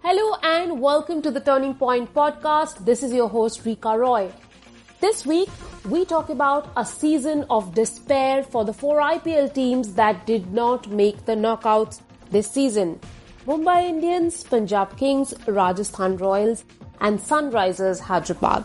Hello and welcome to the Turning Point podcast. This is your host Rika Roy. This week, we talk about a season of despair for the 4 IPL teams that did not make the knockouts this season. Mumbai Indians, Punjab Kings, Rajasthan Royals and Sunrisers Hyderabad.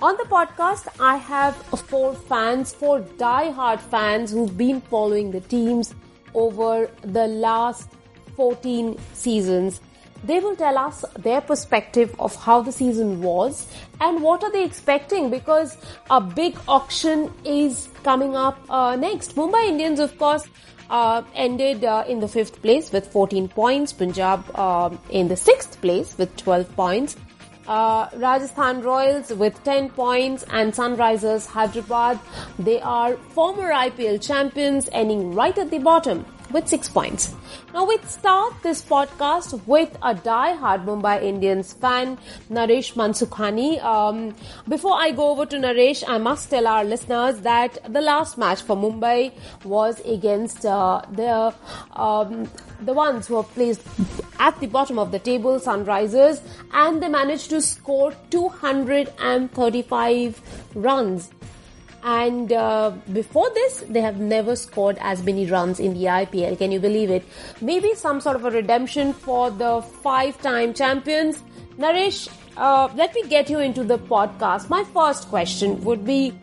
On the podcast, I have 4 die-hard fans who've been following the teams over the last 14 seasons. They will tell us their perspective of how the season was and what are they expecting, because a big auction is coming up next. Mumbai Indians, of course, ended in the 5th place with 14 points. Punjab in the 6th place with 12 points. Rajasthan Royals with 10 points and Sunrisers Hyderabad. They are former IPL champions, ending right at the bottom with 6 points. Now we start this podcast with a die-hard Mumbai Indians fan, Naresh Mansukhani. Before I go over to Naresh, I must tell our listeners that the last match for Mumbai was against the ones who have placed at the bottom of the table, Sunrisers, and they managed to score 235 runs. And before this, they have never scored as many runs in the IPL. Can you believe it? Maybe some sort of a redemption for the 5-time champions. Naresh, let me get you into the podcast. My first question would be,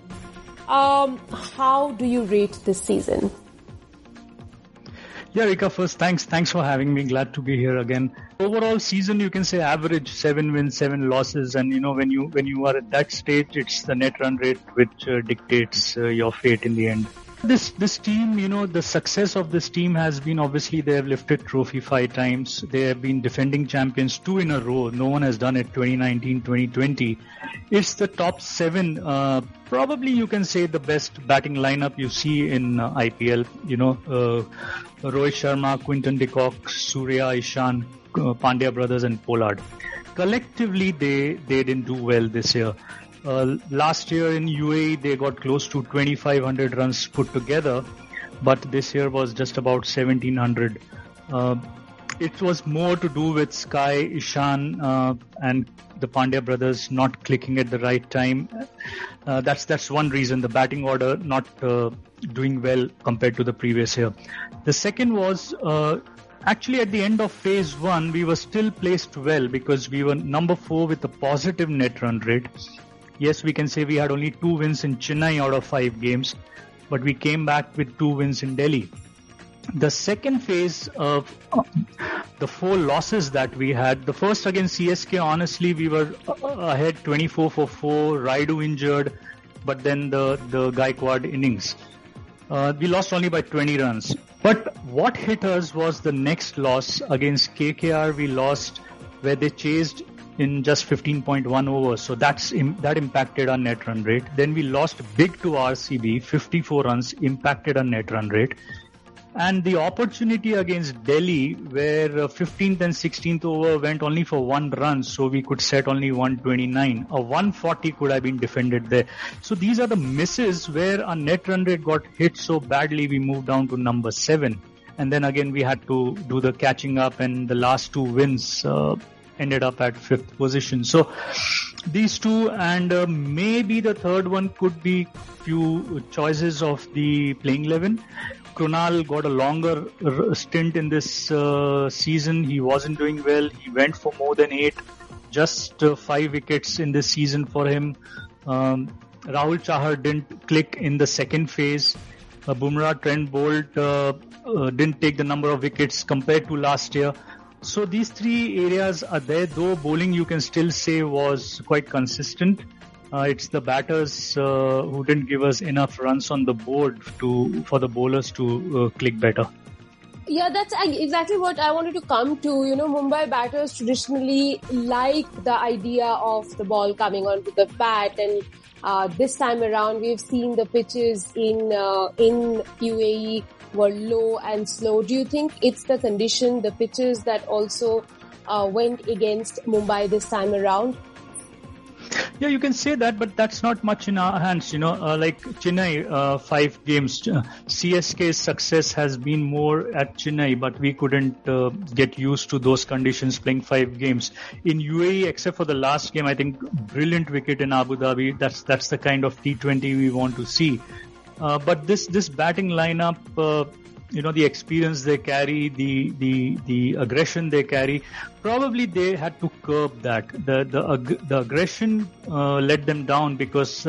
how do you rate this season? Yeah, Rika, first, thanks for having me. Glad to be here again. Overall season, you can say average 7 wins, 7 losses. And, when you are at that stage, it's the net run rate which dictates your fate in the end. This team, the success of this team has been, obviously, they have lifted trophy 5 times. They have been defending champions 2 in a row. No one has done it 2019, 2020. It's the top 7, probably you can say the best batting lineup you see in IPL. Rohit Sharma, Quinton de Kock, Surya, Ishan, Pandya brothers and Pollard. Collectively, they didn't do well this year. Last year in UAE, they got close to 2,500 runs put together, but this year was just about 1,700. It was more to do with Sky, Ishan, and the Pandya brothers not clicking at the right time. That's one reason, the batting order not doing well compared to the previous year. The second was, actually at the end of phase 1, we were still placed well because we were number 4 with a positive net run rate. Yes, we can say we had only 2 wins in Chennai out of 5 games, but we came back with 2 wins in Delhi. The second phase of the 4 losses that we had, the first against CSK, honestly, we were ahead 24 for 4, Raidu injured, but then the Gaikwad innings. We lost only by 20 runs. But what hit us was the next loss against KKR. We lost where they chased in just 15.1 overs. So that impacted our net run rate. Then we lost big to RCB, 54 runs, impacted our net run rate. And the opportunity against Delhi, where 15th and 16th over went only for 1 run, so we could set only 129. A 140 could have been defended there. So these are the misses where our net run rate got hit so badly, we moved down to number 7. And then again, we had to do the catching up, and the last 2 wins ended up at 5th position. So these 2, and maybe the third one could be few choices of the playing 11. Krunal got a longer stint in this season. He wasn't doing well. He went for more than 8. Just 5 wickets in this season for him. Rahul Chahar didn't click in the second phase. Bumrah, Trent Bolt didn't take the number of wickets compared to last year. So these 3 areas are there, though bowling you can still say was quite consistent. It's the batters who didn't give us enough runs on the board for the bowlers to click better. Yeah, that's exactly what I wanted to come to. Mumbai batters traditionally like the idea of the ball coming onto the bat, and this time around we've seen the pitches in UAE were low and slow. Do you think it's the condition, the pitches that also went against Mumbai this time around? Yeah, you can say that, but that's not much in our hands. Like Chennai, 5 games. CSK's success has been more at Chennai, but we couldn't get used to those conditions playing 5 games. In UAE, except for the last game, I think brilliant wicket in Abu Dhabi. That's the kind of T20 we want to see. But this batting lineup, the experience they carry, the aggression they carry, probably they had to curb that. The aggression let them down because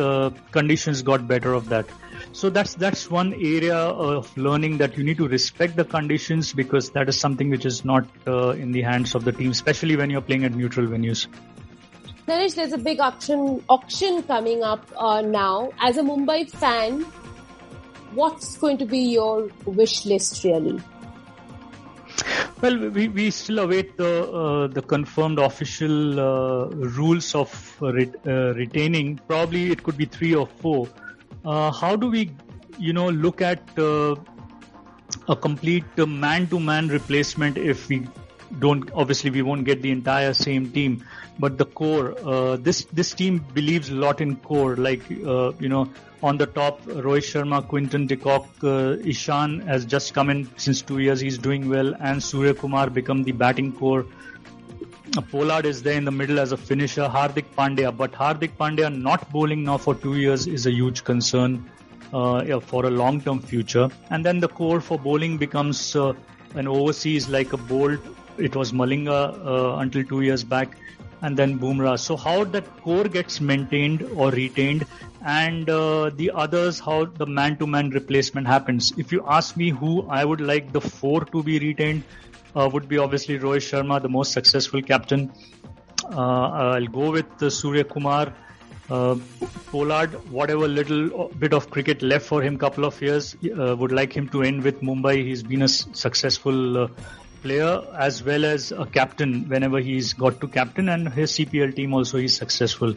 conditions got better of that. So that's one area of learning, that you need to respect the conditions, because that is something which is not in the hands of the team, especially when you're playing at neutral venues. Naresh, there's a big auction coming up now. As a Mumbai fan, what's going to be your wish list really? Well, we still await the confirmed official rules of retaining. Probably it could be 3 or 4. How do we, look at a complete man-to-man replacement if we don't? Obviously, we won't get the entire same team, but the core. This team believes a lot in core. Like on the top, Rohit Sharma, Quinton de Kock, Ishan has just come in since 2 years. He's doing well, and Surya Kumar become the batting core. Pollard is there in the middle as a finisher. Hardik Pandya, but Hardik Pandya not bowling now for 2 years is a huge concern for a long-term future. And then the core for bowling becomes an overseas like a Bolt. It was Malinga until 2 years back, and then Bumrah. So how that core gets maintained or retained, and the others, how the man-to-man replacement happens. If you ask me who I would like the 4 to be retained, would be obviously Rohit Sharma, the most successful captain. I'll go with Surya Kumar. Pollard, whatever little bit of cricket left for him, couple of years, would like him to end with Mumbai. He's been a successful player as well as a captain whenever he's got to captain, and his CPL team also he's successful.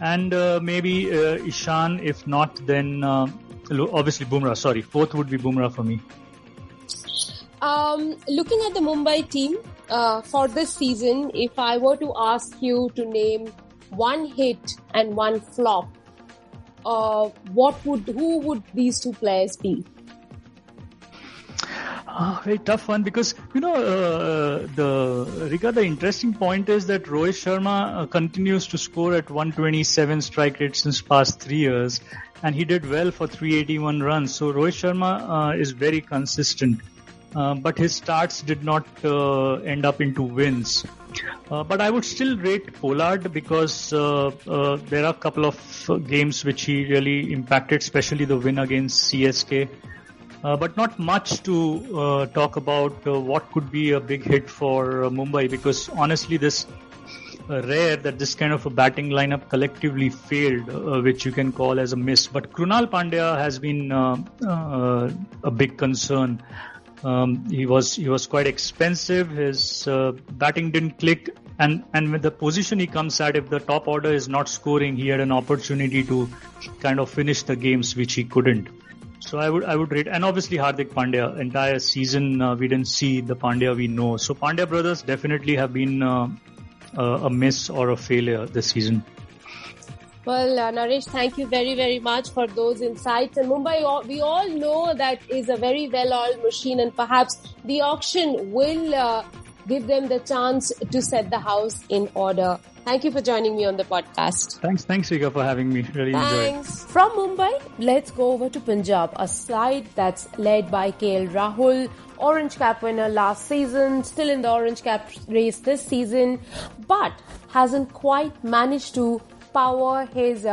And maybe Ishan, if not, then obviously Bumrah. Sorry, 4th would be Bumrah for me. Looking at the Mumbai team for this season, if I were to ask you to name one hit and one flop, who would these 2 players be? Very tough one, because the interesting point is that Rohit Sharma continues to score at 127 strike rate since past 3 years, and he did well for 381 runs. So Rohit Sharma is very consistent. But his starts did not end up into wins. But I would still rate Pollard, because there are a couple of games which he really impacted, especially the win against CSK. But not much to talk about what could be a big hit for Mumbai, because honestly this rare that this kind of a batting lineup collectively failed, which you can call as a miss. But Krunal Pandya has been a big concern. He was quite expensive. His batting didn't click, and with the position he comes at, if the top order is not scoring, he had an opportunity to kind of finish the games, which he couldn't. So I would rate, and obviously Hardik Pandya. Entire season we didn't see the Pandya we know. So Pandya brothers definitely have been a miss or a failure this season. Well, Naresh, thank you very, very much for those insights. And Mumbai, we all know that is a very well-oiled machine, and perhaps the auction will give them the chance to set the house in order. Thank you for joining me on the podcast. Thanks, Rika, for having me. Really enjoyed. From Mumbai, let's go over to Punjab, a side that's led by KL Rahul, Orange Cap winner last season, still in the Orange Cap race this season, but hasn't quite managed to power his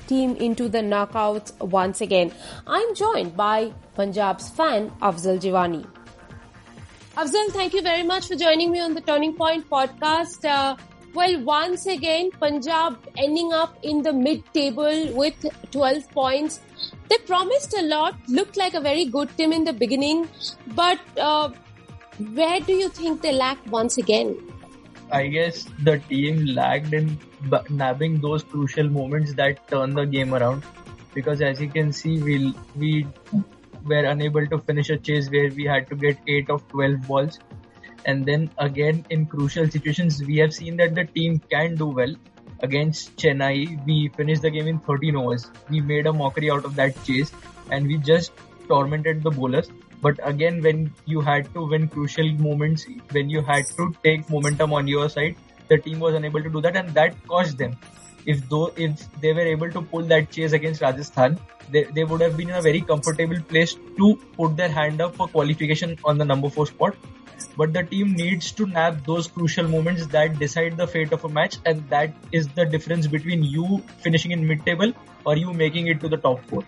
team into the knockouts once again. I'm joined by Punjab's fan, Afzal Jiwani. Afzal, thank you very much for joining me on the Turning Point podcast. Well, once again, Punjab ending up in the mid-table with 12 points. They promised a lot, looked like a very good team in the beginning, but where do you think they lacked once again? I guess the team lagged in nabbing those crucial moments that turn the game around, because as you can see, we were unable to finish a chase where we had to get 8 of 12 balls. And then again, in crucial situations, we have seen that the team can do well. against Chennai, we finished the game in 13 overs. We made a mockery out of that chase and we just tormented the bowlers. But again, when you had to win crucial moments, when you had to take momentum on your side, the team was unable to do that, and that cost them. If they were able to pull that chase against Rajasthan, they would have been in a very comfortable place to put their hand up for qualification on the number 4 spot. But the team needs to nab those crucial moments that decide the fate of a match, and that is the difference between you finishing in mid-table or you making it to the top 4.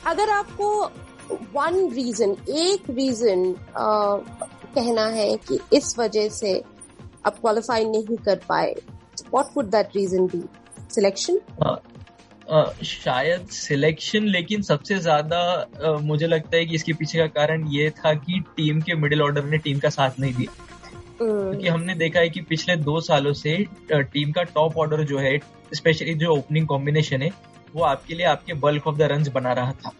अगर आपको एक reason कहना है कि इस वजह से आप क्वालिफाई नहीं कर पाए, what would that reason be? Selection? शायद सिलेक्शन, लेकिन सबसे ज्यादा मुझे लगता है कि इसके पीछे का कारण ये था कि टीम के मिडिल ऑर्डर ने टीम का साथ नहीं दिया. क्योंकि हमने देखा है कि पिछले 2 सालों से टीम का टॉप ऑर्डर जो है, स्पेशली जो ओपनिंग कॉम्बिनेशन है, वो आपके लिए आपके बल्क ऑफ द रन्स बना रहा था.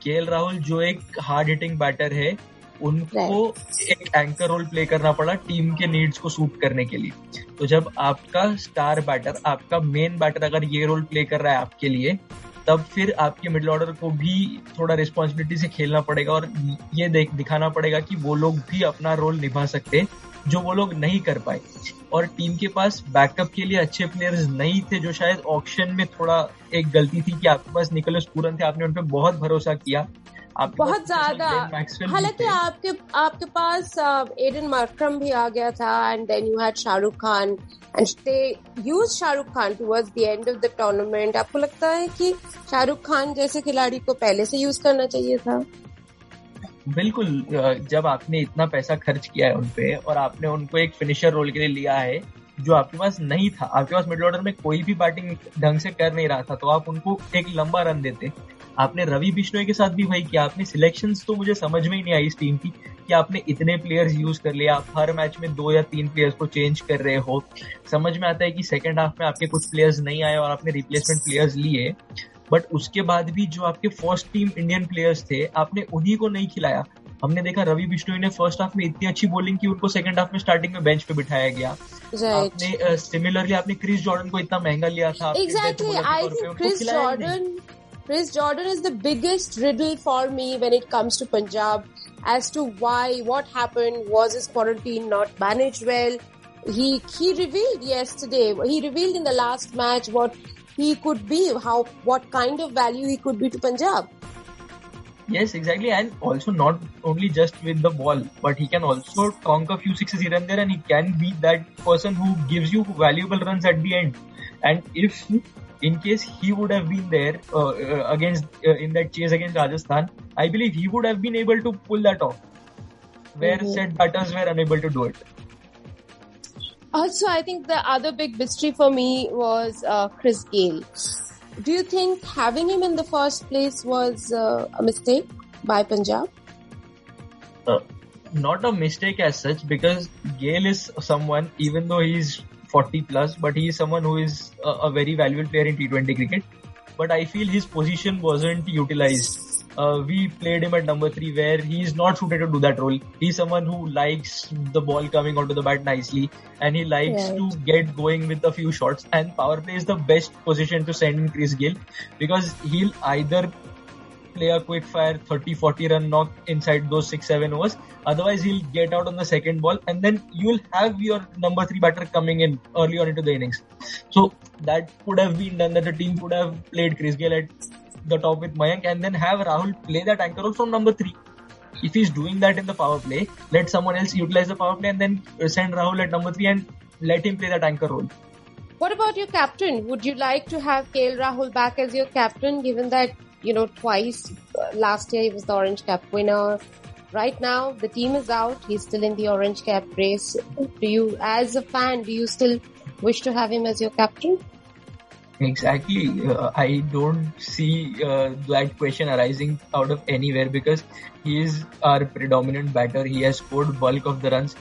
केएल राहुल जो एक हार्ड हिटिंग बैटर है, उनको एक एंकर रोल प्ले करना पड़ा टीम के नीड्स को सूट करने के लिए. तो जब आपका स्टार बैटर, आपका मेन बैटर अगर ये रोल प्ले कर रहा है आपके लिए, तब फिर आपके मिडिल ऑर्डर को भी थोड़ा रिस्पॉन्सिबिलिटी से खेलना पड़ेगा और ये दिखाना पड़ेगा कि वो लोग भी अपना रोल निभा सकते, जो वो लोग नहीं कर पाए. और टीम के पास बैकअप के लिए अच्छे प्लेयर्स नहीं थे, जो शायद ऑक्शन में थोड़ा एक गलती थी कि आपके पास निकोलस पूरन थे, आपने उन पे बहुत भरोसा किया, बहुत ज्यादा. हालांकि आपके पास एडन मार्क्रम भी आ गया था, and then you had Shahrukh Khan, and they use Shahrukh Khan towards the end of the tournament. आपको लगता है कि शाहरुख खान जैसे खिलाड़ी को पहले से यूज करना चाहिए था? बिल्कुल. जब आपने इतना पैसा खर्च किया है उनपे और आपने उनको एक फिनिशर रोल के लिए लिया है जो आपके पास नहीं था, आपके पास मिडिल ऑर्डर में कोई भी बैटिंग ढंग से कर नहीं रहा था, तो आप उनको एक लंबा रन देते. आपने रवि बिश्नोई के साथ भी वही किया. आपने सिलेक्शंस तो मुझे समझ में ही नहीं आई इस टीम की कि आपने इतने प्लेयर्स यूज कर लिए. आप हर मैच में 2 या 3 प्लेयर्स को चेंज कर रहे हो. समझ में आता है कि सेकंड हाफ में आपके कुछ प्लेयर्स नहीं आए और आपने रिप्लेसमेंट प्लेयर्स लिए, बट उसके बाद भी जो आपके फर्स्ट टीम इंडियन प्लेयर्स थे, आपने उन्हीं को नहीं खिलाया. हमने देखा रवि बिश्नोई ने फर्स्ट हाफ में इतनी अच्छी बॉलिंग की, उनको सेकंड हाफ में स्टार्टिंग में बेंच पे बिठाया गया. आपने सिमिलरली आपने क्रिस जॉर्डन को इतना महंगा लिया था. Exactly, I think Chris Jordan is the biggest riddle for me when it comes to Punjab as to what happened. Was his quarantine not managed well? He revealed yesterday, he revealed in the last match what he could be, what kind of value he could be to Punjab. Yes, exactly. And also not only just with the ball, but he can also conk a few sixes here and there, and he can be that person who gives you valuable runs at the end. And if in case he would have been there in that chase against Rajasthan, I believe he would have been able to pull that off, where said batters were unable to do it. Also, I think the other big mystery for me was Chris Gayle. Do you think having him in the first place was a mistake by Punjab? Not a mistake as such, because Gayle is someone, even though he's 40 plus, but he is someone who is a very valuable player in T20 cricket. But I feel his position wasn't utilized. We played him at number 3, where he is not suited to do that role. He's someone who likes the ball coming onto the bat nicely, and he likes to get going with a few shots. And power play is the best position to send in Chris Gayle, because he'll either play a quick fire 30-40 run knock inside those 6-7 overs. Otherwise, he'll get out on the second ball, and then you'll have your number 3 batter coming in early on into the innings. So that could have been done, that the team could have played Chris Gayle at the top with Mayank, and then have Rahul play that anchor role from number 3. If he's doing that in the power play, let someone else utilize the power play and then send Rahul at number 3 and let him play that anchor role. What about your captain? Would you like to have KL Rahul back as your captain, given that, twice last year he was the orange cap winner? Right now, the team is out. He's still in the orange cap race. Do you, as a fan, do you still wish to have him as your captain? Exactly. I don't see that question arising out of anywhere, because he is our predominant batter. He has scored bulk of the runs.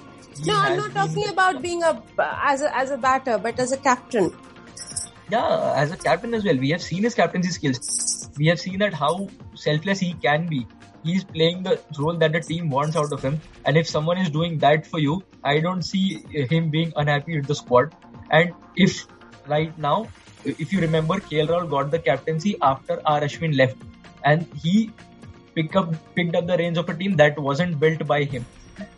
I'm not talking about being as a batter, but as a captain. Yeah, as a captain as well. We have seen his captaincy skills. We have seen that how selfless he can be. He's playing the role that the team wants out of him. And if someone is doing that for you, I don't see him being unhappy with the squad. And if right now, if you remember, KL Rahul got the captaincy after R. Ashwin left, and he picked up the reins of a team that wasn't built by him.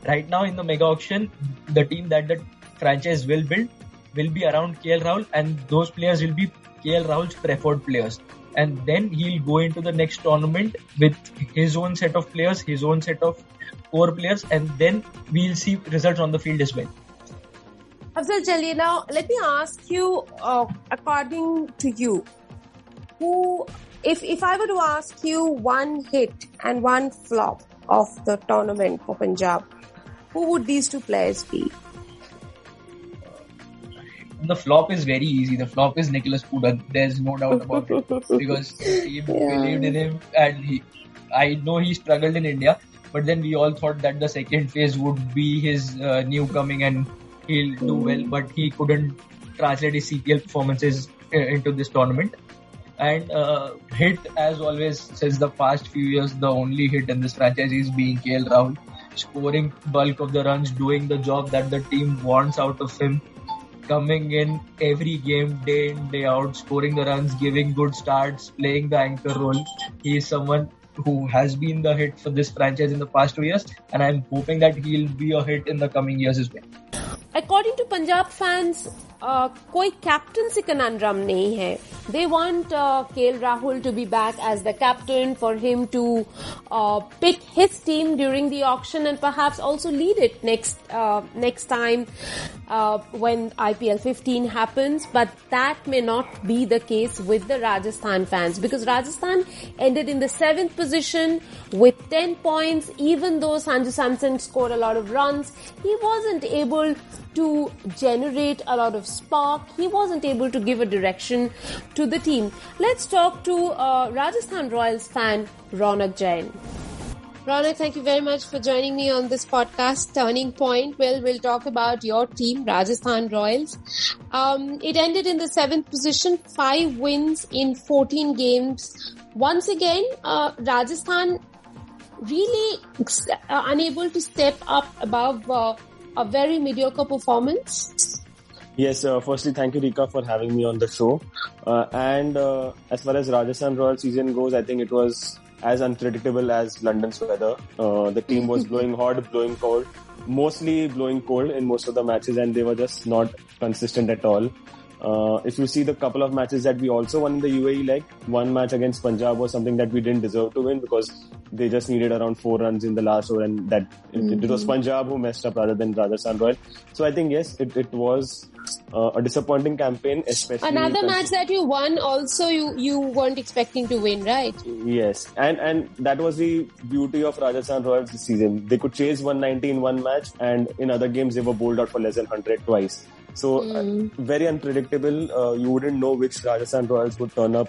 Right now in the mega auction, the team that the franchise will build will be around KL Rahul, and those players will be KL Rahul's preferred players. And then he'll go into the next tournament with his own set of players, his own set of core players, and then we'll see results on the field as well. Afzal Jalil, now let me ask you, according to you, if I were to ask you one hit and one flop of the tournament for Punjab, who would these two players be? The flop is very easy. The flop is Nicholas Pooda. There's no doubt about it. Because the team believed in him, and I know he struggled in India, but then we all thought that the second phase would be his new coming and he'll do well, but he couldn't translate his CPL performances into this tournament. And hit, as always, since the past few years, the only hit in this franchise is being KL Rahul, scoring bulk of the runs, doing the job that the team wants out of him, coming in every game, day in, day out, scoring the runs, giving good starts, playing the anchor role. He is someone who has been the hit for this franchise in the past 2 years, and I'm hoping that he'll be a hit in the coming years as well. According to Punjab fans, कोई captaincy conundrum नहीं है. They want KL Rahul to be back as the captain, for him to pick his team during the auction and perhaps also lead it next time when IPL 15 happens. But that may not be the case with the Rajasthan fans, because Rajasthan ended in the 7th position with 10 points. Even though Sanju Samson scored a lot of runs, he wasn't able to generate a lot of spark. He wasn't able to give a direction to the team. Let's talk to Rajasthan Royals fan Ronak Jain. Ronak, thank you very much for joining me on this podcast, Turning Point. Well, we'll talk about your team, Rajasthan Royals. It ended in the 7th position, 5 wins in 14 games. Once again, Rajasthan really unable to step up above a very mediocre performance. Yes, firstly, thank you, Rika, for having me on the show. And as far as Rajasthan Royals season goes, I think it was as unpredictable as London's weather. The team was blowing hot, blowing cold, mostly blowing cold in most of the matches, and they were just not consistent at all. If you see the couple of matches that we also won in the UAE, like one match against Punjab was something that we didn't deserve to win because they just needed around 4 runs in the last over, and that it was Punjab who messed up rather than Rajasthan Royals. So I think, yes, it was a disappointing campaign, especially... Another match that you won also, you weren't expecting to win, right? Yes, and that was the beauty of Rajasthan Royals this season. They could chase 190 in one match, and in other games they were bowled out for less than 100 twice. So very unpredictable. You wouldn't know which Rajasthan Royals would turn up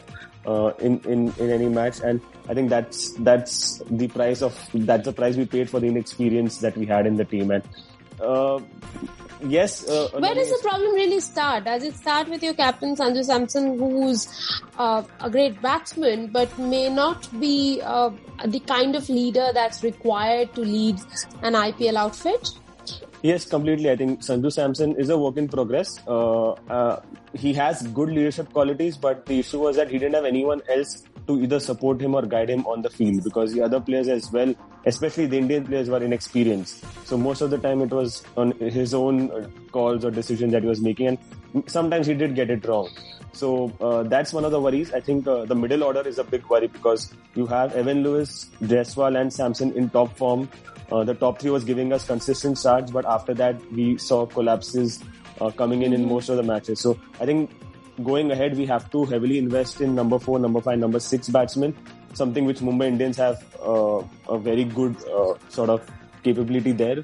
in any match, and I think that's the price we paid for the inexperience that we had in the team. And yes, where does the problem really start? Does it start with your captain Sanju Samson, who's a great batsman but may not be the kind of leader that's required to lead an IPL outfit? Yes, completely. I think Sanju Samson is a work in progress. He has good leadership qualities, but the issue was that he didn't have anyone else to either support him or guide him on the field, because the other players as well, especially the Indian players, were inexperienced. So most of the time it was on his own calls or decisions that he was making, and sometimes he did get it wrong. So that's one of the worries. I think the middle order is a big worry, because you have Evan Lewis, Jaiswal and Samson in top form. The top 3 was giving us consistent starts, but after that we saw collapses coming in most of the matches. So I think going ahead we have to heavily invest in number 4, number 5, number 6 batsmen, something which Mumbai Indians have a very good sort of capability there.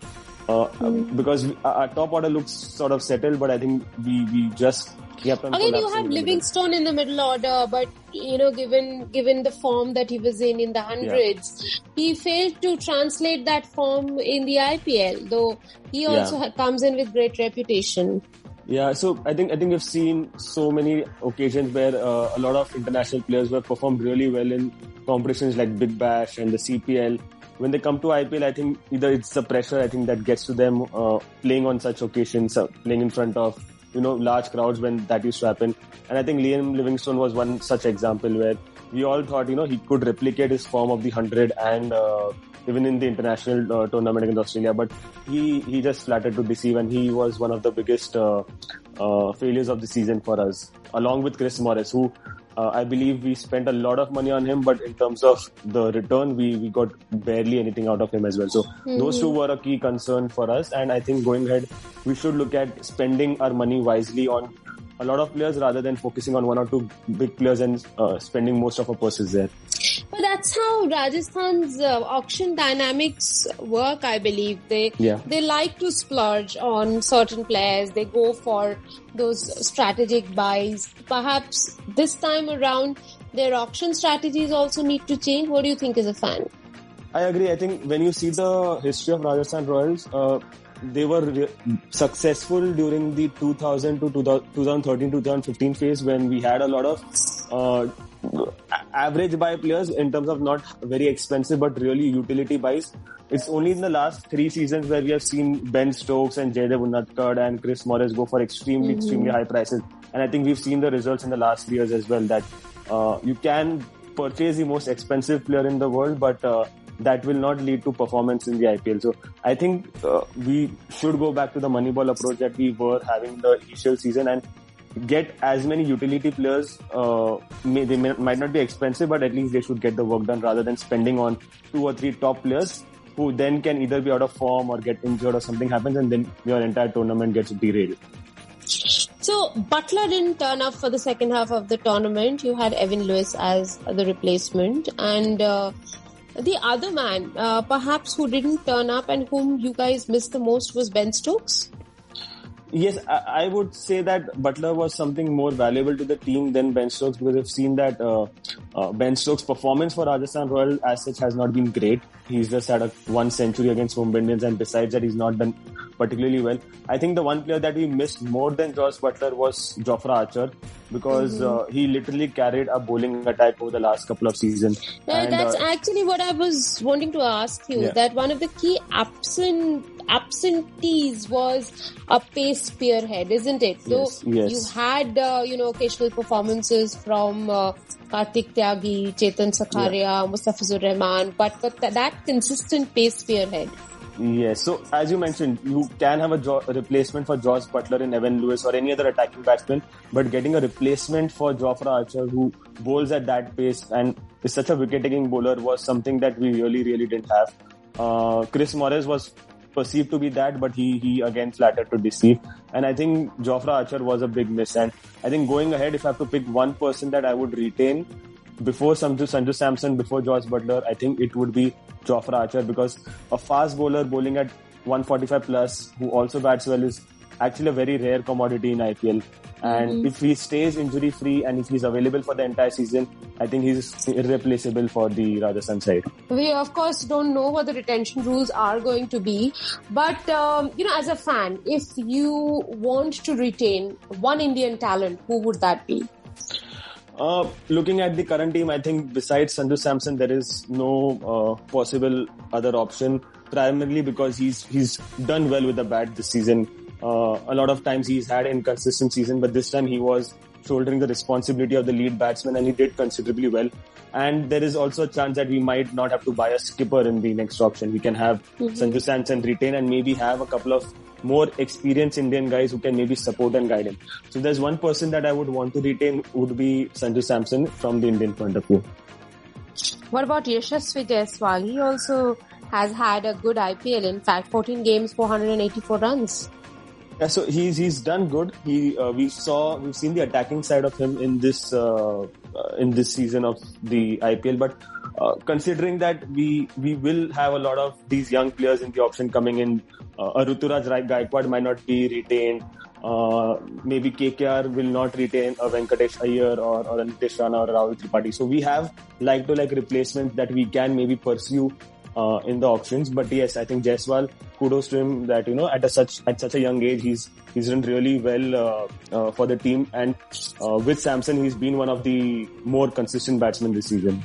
Because our top order looks sort of settled, but I think we just kept on again, you have Livingstone in the middle order, but given the form that he was in the hundreds, he failed to translate that form in the IPL, though he also comes in with great reputation. Yeah, so I think we've seen so many occasions where a lot of international players who have performed really well in competitions like Big Bash and the CPL. When they come to IPL, I think either it's the pressure, I think, that gets to them playing on such occasions, playing in front of large crowds when that used to happen. And I think Liam Livingstone was one such example where we all thought, he could replicate his form of the 100 and even in the international tournament against Australia. But he just flattered to deceive, and he was one of the biggest failures of the season for us, along with Chris Morris, who I believe we spent a lot of money on him, but in terms of the return, we got barely anything out of him as well. So those two were a key concern for us. And I think going ahead, we should look at spending our money wisely on a lot of players rather than focusing on one or two big players and spending most of our purses there. But that's how Rajasthan's auction dynamics work, I believe. They like to splurge on certain players. They go for those strategic buys. Perhaps this time around, their auction strategies also need to change. What do you think as a fan? I agree. I think when you see the history of Rajasthan Royals, they were successful during the 2000 to 2013-2015 phase when we had a lot of average buy players in terms of not very expensive but really utility buys. It's only in the last 3 seasons where we have seen Ben Stokes and Jaydev Unadkat and Chris Morris go for extremely high prices. And I think we've seen the results in the last 3 years as well, that you can purchase the most expensive player in the world, but that will not lead to performance in the IPL. So I think we should go back to the Moneyball approach that we were having the initial season and get as many utility players. They might not be expensive, but at least they should get the work done rather than spending on 2 or 3 top players who then can either be out of form or get injured or something happens and then your entire tournament gets derailed. So Butler didn't turn up for the second half of the tournament. You had Evan Lewis as the replacement, and the other man, perhaps who didn't turn up and whom you guys missed the most was Ben Stokes. Yes, I would say that Butler was something more valuable to the team than Ben Stokes, because I've seen that Ben Stokes' performance for Rajasthan Royals as such has not been great. He's just had 1 century against Mumbai Indians, and besides that, he's not done particularly well. I think the one player that we missed more than Josh Butler was Jofra Archer, because he literally carried a bowling attack over the last couple of seasons. That's actually what I was wanting to ask you, that one of the key absentees was a pace spearhead, isn't it? Yes, yes. You had, occasional performances from Kartik Tyagi, Chetan Sakharia, Mustafizur Rahman, but that consistent pace spearhead. Yes, so as you mentioned, you can have a replacement for Josh Butler in Evan Lewis or any other attacking batsman, but getting a replacement for Jofra Archer who bowls at that pace and is such a wicket-taking bowler was something that we really, really didn't have. Chris Morris was perceived to be that, but he again flattered to deceive. And I think Jofra Archer was a big miss. And I think going ahead, if I have to pick one person that I would retain before Sanju Samson, before Josh Butler, I think it would be Jofra Archer, because a fast bowler bowling at 145 plus who also bats well is actually a very rare commodity in IPL. And if he stays injury free and if he's available for the entire season, I think he's irreplaceable for the Rajasthan side. We of course don't know what the retention rules are going to be, but as a fan, if you want to retain one Indian talent, who would that be? Looking at the current team, I think besides Sanju Samson, there is no possible other option, primarily because he's done well with the bat this season. A lot of times he's had inconsistent season, but this time he was shouldering the responsibility of the lead batsman and he did considerably well. And there is also a chance that we might not have to buy a skipper in the next auction. We can have Sanju Samson retain and maybe have a couple of more experienced Indian guys who can maybe support and guide him. So there's one person that I would want to retain would be Sanju Samson from the Indian point of view. What about Yashasvi Jaiswal? He also has had a good IPL. In fact, 14 games, 484 runs. Yeah, so he's done good. We've seen the attacking side of him in this season of the IPL, but considering that we will have a lot of these young players in the auction coming in, Ruturaj Gaikwad might not be retained. Maybe KKR will not retain a Venkatesh Iyer or a Nitish Rana or Rahul Tripathi. So we have like-to-like replacements that we can maybe pursue in the auctions. But yes, I think Jaiswal, kudos to him that at such a young age he's done really well for the team, and with Samson he's been one of the more consistent batsmen this season.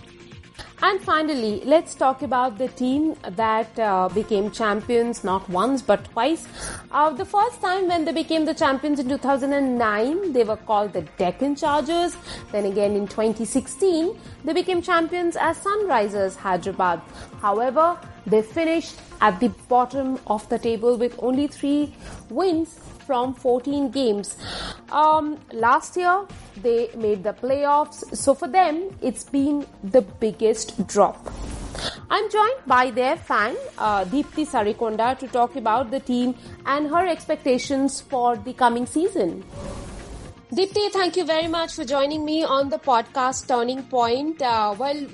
And finally, let's talk about the team that became champions not once but twice. The first time when they became the champions in 2009, they were called the Deccan Chargers. Then again in 2016, they became champions as Sunrisers Hyderabad. However, they finished at the bottom of the table with only 3 wins from 14 games. Last year, they made the playoffs. So for them, it's been the biggest drop. I'm joined by their fan, Deepthi Sarikonda, to talk about the team and her expectations for the coming season. Deepthi, thank you very much for joining me on the podcast Turning Point.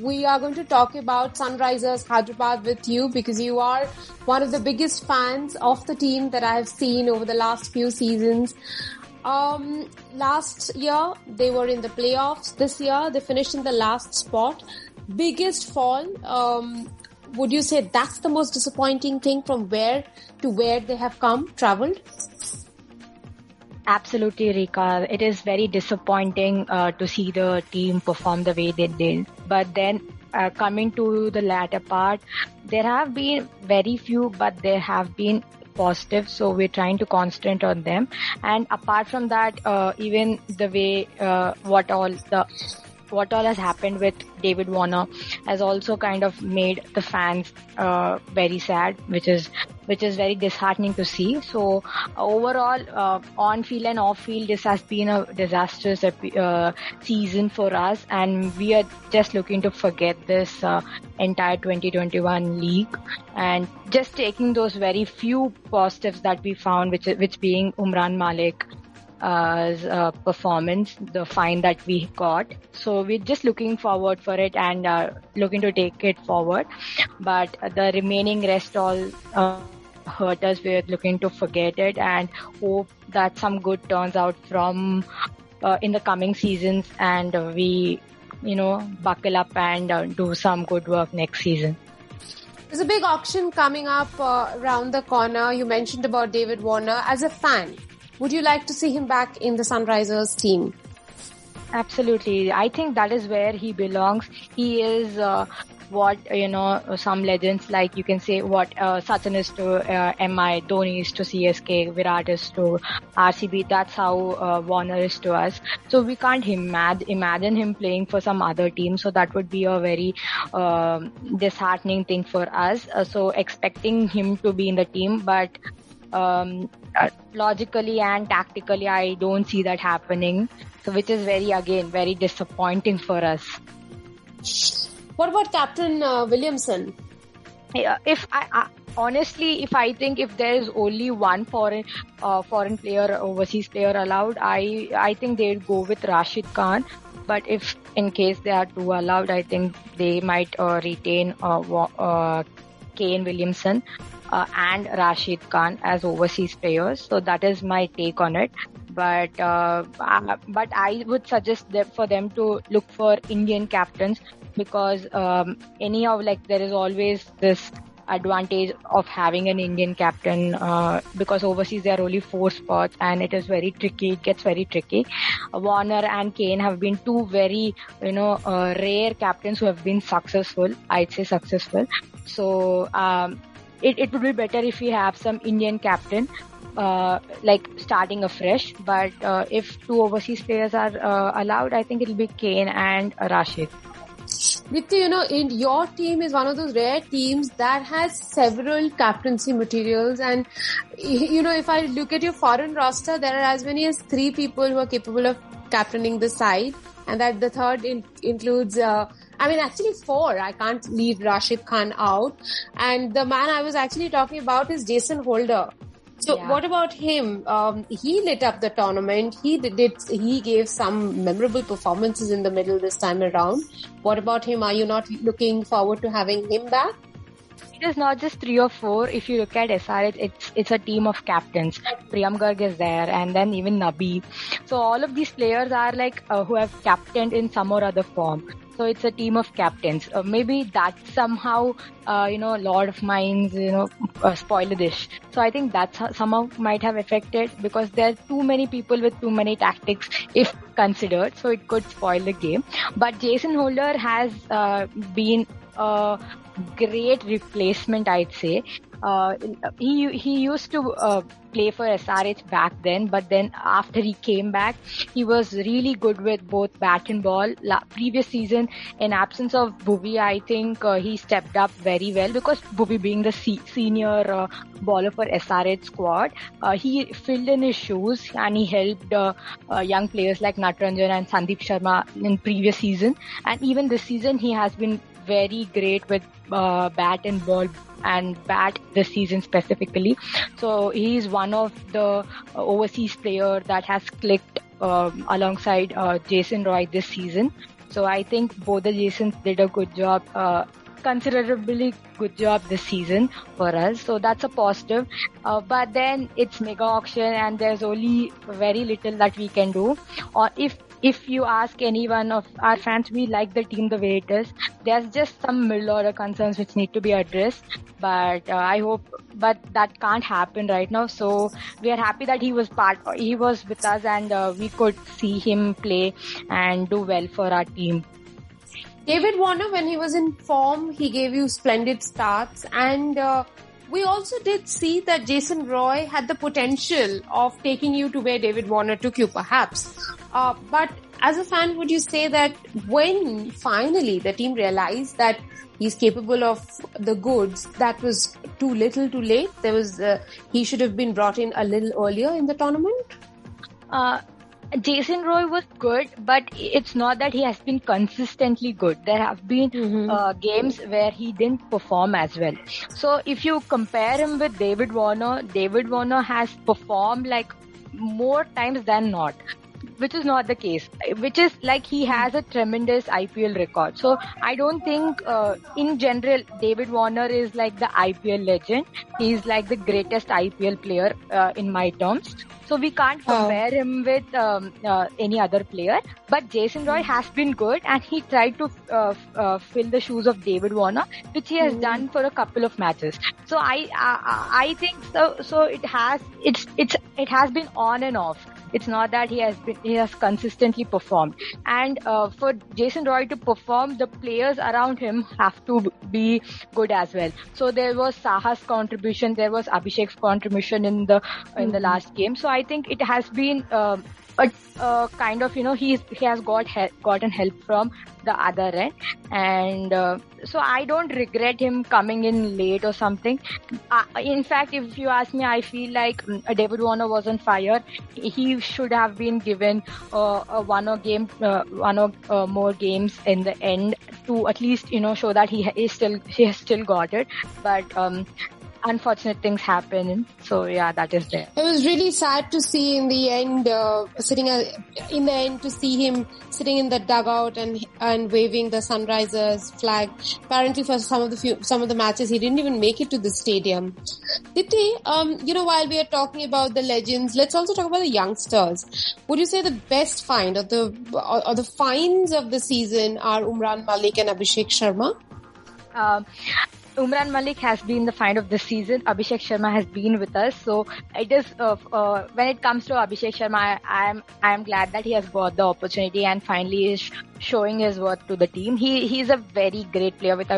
We are going to talk about Sunrisers Hyderabad with you because you are one of the biggest fans of the team that I have seen over the last few seasons. Last year, they were in the playoffs. This year, they finished in the last spot. Biggest fall. Would you say that's the most disappointing thing from where to where they have traveled? Absolutely, Rika. It is very disappointing to see the team perform the way they did. But then coming to the latter part, there have been very few, but there have been positive. So we're trying to concentrate on them. And apart from that, even the way what all has happened with David Warner has also kind of made the fans very sad, which is very disheartening to see. So overall, on field and off field, this has been a disastrous season for us, and we are just looking to forget this entire 2021 league and just taking those very few positives that we found, which being Umran Malik performance, the fine that we got. So we're just looking forward for it and looking to take it forward. But the remaining rest all hurt us. We're looking to forget it and hope that some good turns out from in the coming seasons, and we buckle up and do some good work next season. There's a big auction coming up around the corner. You mentioned about David Warner. As a fan, would you like to see him back in the Sunrisers team? Absolutely. I think that is where he belongs. He is what, some legends, like you can say what Sachin is to MI, Dhoni is to CSK, Virat is to RCB. That's how Warner is to us. So we can't imagine him playing for some other team. So that would be a very disheartening thing for us. So expecting him to be in the team, but logically and tactically, I don't see that happening. So which is very disappointing for us. What about Captain Williamson? If I think if there is only one foreign player, overseas player allowed, I think they'd go with Rashid Khan. But if in case they are two allowed, I think they might retain Kane Williamson and Rashid Khan as overseas players. So that is my take on it. But I would suggest for them to look for Indian captains, because anyhow, like, there is always this advantage of having an Indian captain, because overseas there are only 4 spots and it is very tricky. It gets very tricky. Warner and Kane have been two very rare captains who have been successful. I'd say successful. So it would be better if we have some Indian captain, like starting afresh. But if 2 overseas players are allowed, I think it'll be Kane and Rashid. Deepthi, in your team is one of those rare teams that has several captaincy materials, and if I look at your foreign roster, there are as many as 3 people who are capable of captaining the side, and that the third includes actually 4. I can't leave Rashid Khan out, and the man I was actually talking about is Jason Holder. So What about him? He lit up the tournament. He gave some memorable performances in the middle this time around. What about him? Are you not looking forward to having him back? It is not just 3 or 4. If you look at SRH, it's a team of captains. Priyam Garg is there, and then even Nabi. So all of these players are like who have captained in some or other form. So it's a team of captains. Maybe that somehow, Lord of Mines, spoil the dish. So I think that somehow might have affected, because there are too many people with too many tactics, if considered. So it could spoil the game. But Jason Holder has been a great replacement, I'd say. He used to play for SRH back then, but then after he came back, he was really good with both bat and ball. Previous season, in absence of Bhuvi, I think he stepped up very well, because Bhuvi being the senior bowler for SRH squad, he filled in his shoes and he helped young players like Natranjan and Sandeep Sharma in previous season, and even this season he has been very great with bat and ball, and bat this season specifically. So he is one of the overseas player that has clicked alongside Jason Roy this season. So I think both the Jasons did a good job, considerably good job this season for us. So that's a positive. But then it's mega auction and there's only very little that we can do. Or if you ask any one of our fans, we like the team the way it is. There's just some middle order concerns which need to be addressed. But but that can't happen right now. So we are happy that he was with us, and we could see him play and do well for our team. David Warner, when he was in form, he gave you splendid starts, and we also did see that Jason Roy had the potential of taking you to where David Warner took you, perhaps. But as a fan, would you say that when finally the team realized that he's capable of the goods, that was too little too late? He should have been brought in a little earlier in the tournament? Jason Roy was good, but it's not that he has been consistently good. There have been games where he didn't perform as well. So if you compare him with David Warner has performed like more times than not, which is not the case, which is like he has a tremendous IPL record. So I don't think in general David Warner is like the IPL legend. He's like the greatest IPL player in my terms. So we can't compare him with any other player. But Jason Roy has been good, and he tried to fill the shoes of David Warner, which he has done for a couple of matches. So I think so. So it has been on and off. It's not that he has consistently performed. And for Jason Roy to perform, the players around him have to be good as well. So there was Saha's contribution, there was Abhishek's contribution in the last game. So I think it has been a kind of, he has gotten help from the other end, and so I don't regret him coming in late or something. In fact, if you ask me, I feel like David Warner was on fire. He should have been given one or more games in the end to at least show that he has still got it. But unfortunate things happen, so yeah, that is there. It was really sad to see in the end, to see him sitting in the dugout and waving the Sunrisers flag. Apparently, for some of the matches, he didn't even make it to the stadium. Dipti, while we are talking about the legends, let's also talk about the youngsters. Would you say the best find or the finds of the season are Umran Malik and Abhishek Sharma? Umran Malik has been the find of this season. Abhishek Sharma has been with us. So it is when it comes to Abhishek Sharma, I am glad that he has got the opportunity and finally is showing his worth to the team. He's a very great player with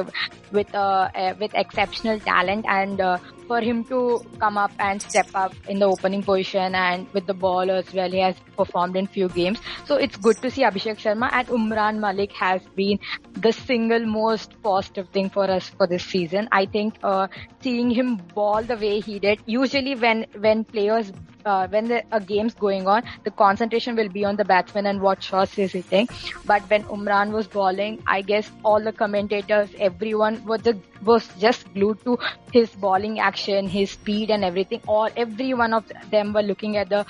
exceptional talent, and for him to come up and step up in the opening position and with the ball as well, he has performed in few games. So it's good to see Abhishek Sharma, and Umran Malik has been the single most positive thing for us for this season. I think seeing him ball the way he did, usually when players when a game's going on, the concentration will be on the batsman and what shots he's hitting. But when Umran was bowling, I guess all the commentators, everyone was just glued to his bowling action, his speed and everything. Every one of them were looking at the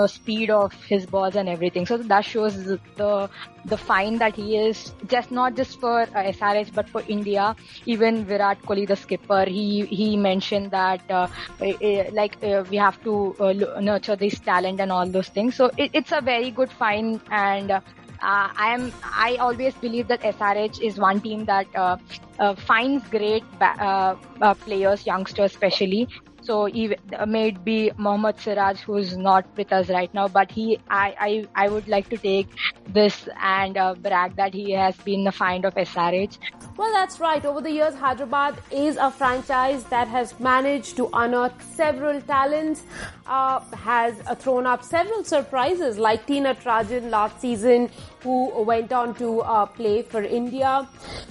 speed of his balls and everything. So that shows the find that he is, not just for SRH but for India. Even Virat Kohli, the skipper, he mentioned that we have to nurture this talent and all those things. So it's a very good find, and I always believe that SRH is one team that finds great players, youngsters especially. So even may it be Mohammad Siraj, who's not with us right now, but I would like to take this and brag that he has been the find of SRH. Well, that's right. Over the years, Hyderabad is a franchise that has managed to unearth several talents, has thrown up several surprises like T. Natarajan last season, who went on to play for India.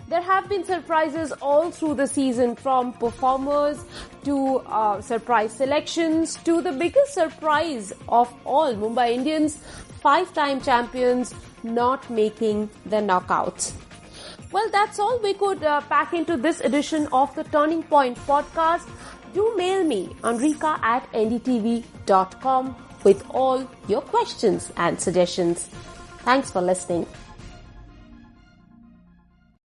There have been surprises all through the season, from performers to surprise selections to the biggest surprise of all, Mumbai Indians, 5-time champions, not making the knockouts. Well, that's all we could pack into this edition of the Turning Point podcast. Do mail me, Anrika@ndtv.com, with all your questions and suggestions. Thanks for listening.